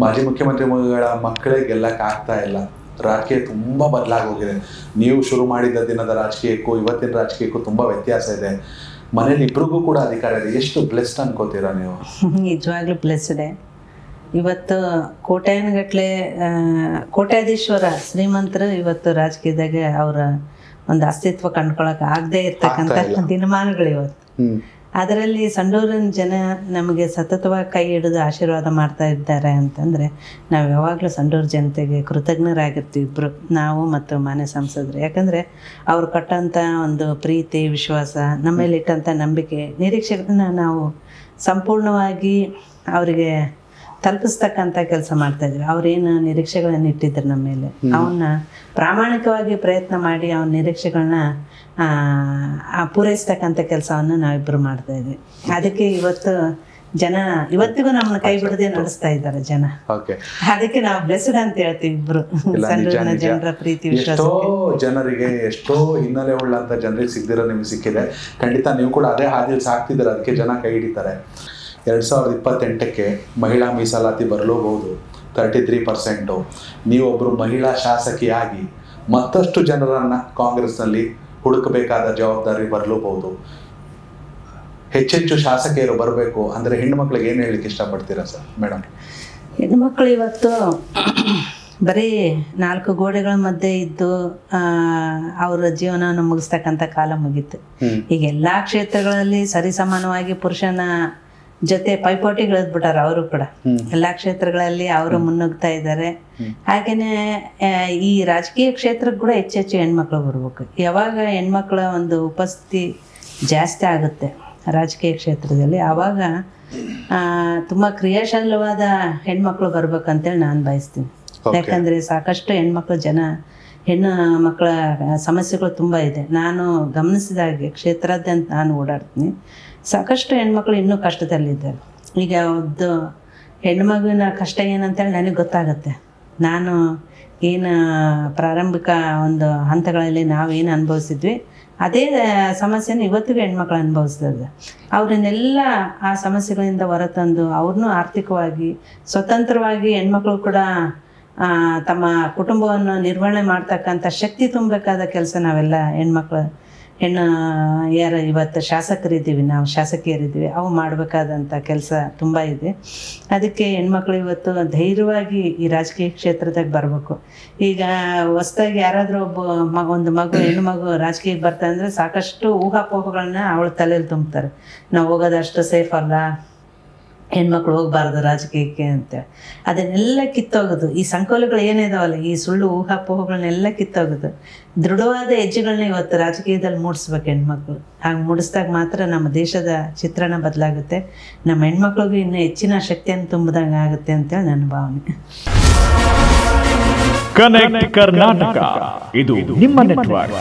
ಮಾಜಿ ಮುಖ್ಯಮಂತ್ರಿಗಳ ಮಕ್ಕಳೇ ಗೆಲ್ಲಕ್ಕೆ ಆಗ್ತಾ ಇಲ್ಲ. ರಾಜಕೀಯ ತುಂಬ ಬದಲಾಗೋಗಿದೆ. ನೀವು ಶುರು ಮಾಡಿದ ದಿನದ ರಾಜಕೀಯಕ್ಕೂ ಇವತ್ತಿನ ರಾಜಕೀಯಕ್ಕೂ ತುಂಬ ವ್ಯತ್ಯಾಸ ಇದೆ. ಮನೇಲಿ ಇಬ್ರಿಗೂ ಕೂಡ ಅಧಿಕಾರ ಇದೆ. ಎಷ್ಟು ಬ್ಲೆಸ್ಡ್ ಅನ್ಕೋತೀರಾ ನೀವು? ನಿಜವಾಗ್ಲೂ ಬ್ಲೆಸ್ಡ್. ಇವತ್ತು ಕೋಟ್ಯಾನುಗಟ್ಲೆ ಕೋಟ್ಯಾಧೀಶ್ವರ ಶ್ರೀಮಂತರು ಇವತ್ತು ರಾಜಕೀಯದಾಗ ಅವರ ಒಂದು ಅಸ್ತಿತ್ವ ಕಂಡ್ಕೊಳಕ್ಕೆ ಆಗದೆ ಇರ್ತಕ್ಕಂಥ ದಿನಮಾನಗಳು ಇವತ್ತು. ಅದರಲ್ಲಿ ಸಂಡೂರಿನ ಜನ ನಮಗೆ ಸತತವಾಗಿ ಕೈ ಹಿಡಿದು ಆಶೀರ್ವಾದ ಮಾಡ್ತಾ ಇದ್ದಾರೆ ಅಂತಂದರೆ ನಾವು ಯಾವಾಗಲೂ ಸಂಡೂರು ಜನತೆಗೆ ಕೃತಜ್ಞರಾಗಿರ್ತೀವಿ ಇಬ್ಬರು, ನಾವು ಮತ್ತು ಮಾನ್ಯ ಸಂಸದರು. ಯಾಕಂದರೆ ಅವ್ರು ಕೊಟ್ಟಂಥ ಒಂದು ಪ್ರೀತಿ, ವಿಶ್ವಾಸ, ನಮ್ಮ ಮೇಲೆ ಇಟ್ಟಂಥ ನಂಬಿಕೆ, ನಿರೀಕ್ಷೆಗಳನ್ನ ನಾವು ಸಂಪೂರ್ಣವಾಗಿ ಅವರಿಗೆ ತಲುಪಿಸ್ತಕ್ಕಂಥ ಕೆಲಸ ಮಾಡ್ತಾಯಿದ್ರು. ಅವ್ರೇನು ನಿರೀಕ್ಷೆಗಳನ್ನು ಇಟ್ಟಿದ್ರು ನಮ್ಮ ಮೇಲೆ, ಅವನ್ನ ಪ್ರಾಮಾಣಿಕವಾಗಿ ಪ್ರಯತ್ನ ಮಾಡಿ ಅವನ ನಿರೀಕ್ಷೆಗಳನ್ನ ಪೂರೈಸ್ತಕ್ಕಂಥ ಕೆಲಸವನ್ನು ನಾವಿಬ್ಬರು ಮಾಡ್ತಾಯಿದ್ವಿ. ಅದಕ್ಕೆ ಇವತ್ತು ಜನ ಇವತ್ತಿಗೂ ನಮ್ಮನ್ನ ಕೈ ಬಿಡದೆ ನಡೆಸ್ತಾ ಇದ್ದಾರೆ ಜನ. ಅದಕ್ಕೆ ನಾವು ಬ್ಲೆಸ್ಡ್ ಅಂತ ಹೇಳ್ತೀವಿ ಇಬ್ರು. ಸಂಡೂರಿನ ಜನರ ಪ್ರೀತಿ ವಿಶ್ವಾಸ ಜನರಿಗೆ ಎಷ್ಟೋ ಹಿನ್ನೆಲೆ ಉಳ್ಳಂತ ಜನರಿಗೆ ಸಿಗದಿರೋ ನಿಮ್ಗೆ ಸಿಕ್ಕಿದೆ. ಖಂಡಿತ ನೀವು ಕೂಡ ಅದೇ ಹಾದಿಯಲ್ಲಿ ಸಾಕ್ತಿದ್ದಾರೆ, ಅದಕ್ಕೆ ಜನ ಕೈ ಹಿಡಿತಾರೆ. 2028ಕ್ಕೆ ಮಹಿಳಾ ಮೀಸಲಾತಿ ಬರಲೂಬಹುದು, 33%. ನೀವೊಬ್ಬರು ಮಹಿಳಾ ಶಾಸಕಿಯಾಗಿ ಮತ್ತಷ್ಟು ಜನರನ್ನು ಕಾಂಗ್ರೆಸ್ನಲ್ಲಿ ಹುಡುಕಬೇಕಾದ ಜವಾಬ್ದಾರಿ ಬರಲೂಬಹುದು. ಹೆಚ್ಚೆಚ್ಚು ಶಾಸಕಿಯರು ಬರಬೇಕು ಅಂದರೆ ಹೆಣ್ಣುಮಕ್ಳಿಗೆ ಏನು ಹೇಳಲಿಕ್ಕೆ ಇಷ್ಟಪಡ್ತೀರಾ ಸರ್ ಮೇಡಮ್? ಹೆಣ್ಣುಮಕ್ಳು ಇವತ್ತು ಬರೀ 4 ಗೋಡೆಗಳ ಮಧ್ಯೆ ಇದ್ದು ಅವರ ಜೀವನವನ್ನು ಮುಗಿಸ್ತಕ್ಕಂಥ ಕಾಲ ಮುಗೀತು. ಈಗ ಎಲ್ಲ ಕ್ಷೇತ್ರಗಳಲ್ಲಿ ಸರಿಸಮಾನವಾಗಿ ಪುರುಷನ ಜೊತೆ ಪೈಪೋಟಿಗಳಿದ್ಬಿಟ್ಟಾರ. ಅವರು ಕೂಡ ಎಲ್ಲ ಕ್ಷೇತ್ರಗಳಲ್ಲಿ ಅವರು ಮುನ್ನುಗ್ತಾ ಇದ್ದಾರೆ. ಹಾಗೇನೆ ಈ ರಾಜಕೀಯ ಕ್ಷೇತ್ರಕ್ಕೆ ಕೂಡ ಹೆಚ್ಚೆಚ್ಚು ಹೆಣ್ಮಕ್ಳು ಬರ್ಬೇಕು. ಯಾವಾಗ ಹೆಣ್ಮಕ್ಳ ಒಂದು ಉಪಸ್ಥಿತಿ ಜಾಸ್ತಿ ಆಗುತ್ತೆ ರಾಜಕೀಯ ಕ್ಷೇತ್ರದಲ್ಲಿ, ಆವಾಗ ತುಂಬ ಕ್ರಿಯಾಶೀಲವಾದ ಹೆಣ್ಮಕ್ಳು ಬರ್ಬೇಕಂತೇಳಿ ನಾನು ಬಯಸ್ತೀನಿ. ಯಾಕಂದರೆ ಸಾಕಷ್ಟು ಹೆಣ್ಮಕ್ಳು ಹೆಣ್ಣು ಮಕ್ಕಳ ಸಮಸ್ಯೆಗಳು ತುಂಬ ಇದೆ. ನಾನು ಗಮನಿಸಿದಾಗೆ ಕ್ಷೇತ್ರಾದ್ಯಂತ ನಾನು ಓಡಾಡ್ತೀನಿ, ಸಾಕಷ್ಟು ಹೆಣ್ಮಕ್ಳು ಇನ್ನೂ ಕಷ್ಟದಲ್ಲಿದ್ದಾರೆ. ಈಗ ಒಂದು ಹೆಣ್ಮಗುವಿನ ಕಷ್ಟ ಏನಂತೇಳಿ ನನಗೆ ಗೊತ್ತಾಗುತ್ತೆ. ನಾನು ಏನು ಪ್ರಾರಂಭಿಕ ಒಂದು ಹಂತಗಳಲ್ಲಿ ನಾವೇನು ಅನುಭವಿಸಿದ್ವಿ ಅದೇ ಸಮಸ್ಯೆನ ಇವತ್ತಿಗೂ ಹೆಣ್ಮಕ್ಳು ಅನುಭವಿಸ್ತದೆ. ಅವರನ್ನೆಲ್ಲ ಆ ಸಮಸ್ಯೆಗಳಿಂದ ಹೊರತಂದು ಅವ್ರನ್ನೂ ಆರ್ಥಿಕವಾಗಿ ಸ್ವತಂತ್ರವಾಗಿ ಹೆಣ್ಮಕ್ಳು ಕೂಡ ತಮ್ಮ ಕುಟುಂಬವನ್ನು ನಿರ್ವಹಣೆ ಮಾಡ್ತಕ್ಕಂಥ ಶಕ್ತಿ ತುಂಬಬೇಕಾದ ಕೆಲಸ ನಾವೆಲ್ಲ ಯಾರು ಇವತ್ತು ಶಾಸಕರಿದ್ದೀವಿ, ನಾವು ಶಾಸಕಿಯರಿದ್ದೀವಿ, ಅವು ಮಾಡಬೇಕಾದಂಥ ಕೆಲಸ ತುಂಬ ಇದೆ. ಅದಕ್ಕೆ ಹೆಣ್ಮಕ್ಳು ಇವತ್ತು ಧೈರ್ಯವಾಗಿ ಈ ರಾಜಕೀಯ ಕ್ಷೇತ್ರದಾಗ ಬರಬೇಕು. ಈಗ ಹೊಸ್ದಾಗಿ ಯಾರಾದರೂ ಒಂದು ಹೆಣ್ಣು ಮಗು ರಾಜಕೀಯಕ್ಕೆ ಬರ್ತಾ ಅಂದರೆ ಸಾಕಷ್ಟು ಊಹಾಪೋಹಗಳನ್ನ ಅವಳ ತಲೆಯಲ್ಲಿ ತುಂಬ್ತಾರೆ. ನಾವು ಹೋಗೋದು ಅಷ್ಟು ಸೇಫ್ ಅಲ್ಲ, ಹೆಣ್ಮಕ್ಳು ಹೋಗ್ಬಾರ್ದು ರಾಜಕೀಯಕ್ಕೆ ಅಂತೇಳಿ. ಅದನ್ನೆಲ್ಲ ಕಿತ್ತೋಗೋದು, ಈ ಸಂಕೋಲೆಗಳು ಏನಿದಾವಲ್ಲ, ಈ ಸುಳ್ಳು ಊಹಾಪೋಹಗಳನ್ನೆಲ್ಲ ಕಿತ್ತೋಗೋದು, ದೃಢವಾದ ಹೆಜ್ಜೆಗಳನ್ನ ಇವತ್ತು ರಾಜಕೀಯದಲ್ಲಿ ಮೂಡಿಸ್ಬೇಕು ಹೆಣ್ಮಕ್ಳು. ಹಾಗೆ ಮೂಡಿಸಿದಾಗ ಮಾತ್ರ ನಮ್ಮ ದೇಶದ ಚಿತ್ರಣ ಬದಲಾಗುತ್ತೆ, ನಮ್ಮ ಹೆಣ್ಮಕ್ಳಿಗೂ ಇನ್ನೂ ಹೆಚ್ಚಿನ ಶಕ್ತಿಯನ್ನು ತುಂಬಿದಂಗೆ ಆಗುತ್ತೆ ಅಂತೇಳಿ ನನ್ನ ಭಾವನೆ. ಕನೆಕ್ಟ್ ಕರ್ನಾಟಕ, ಇದು ನಿಮ್ಮ ನೆಟ್ವರ್ಕ್.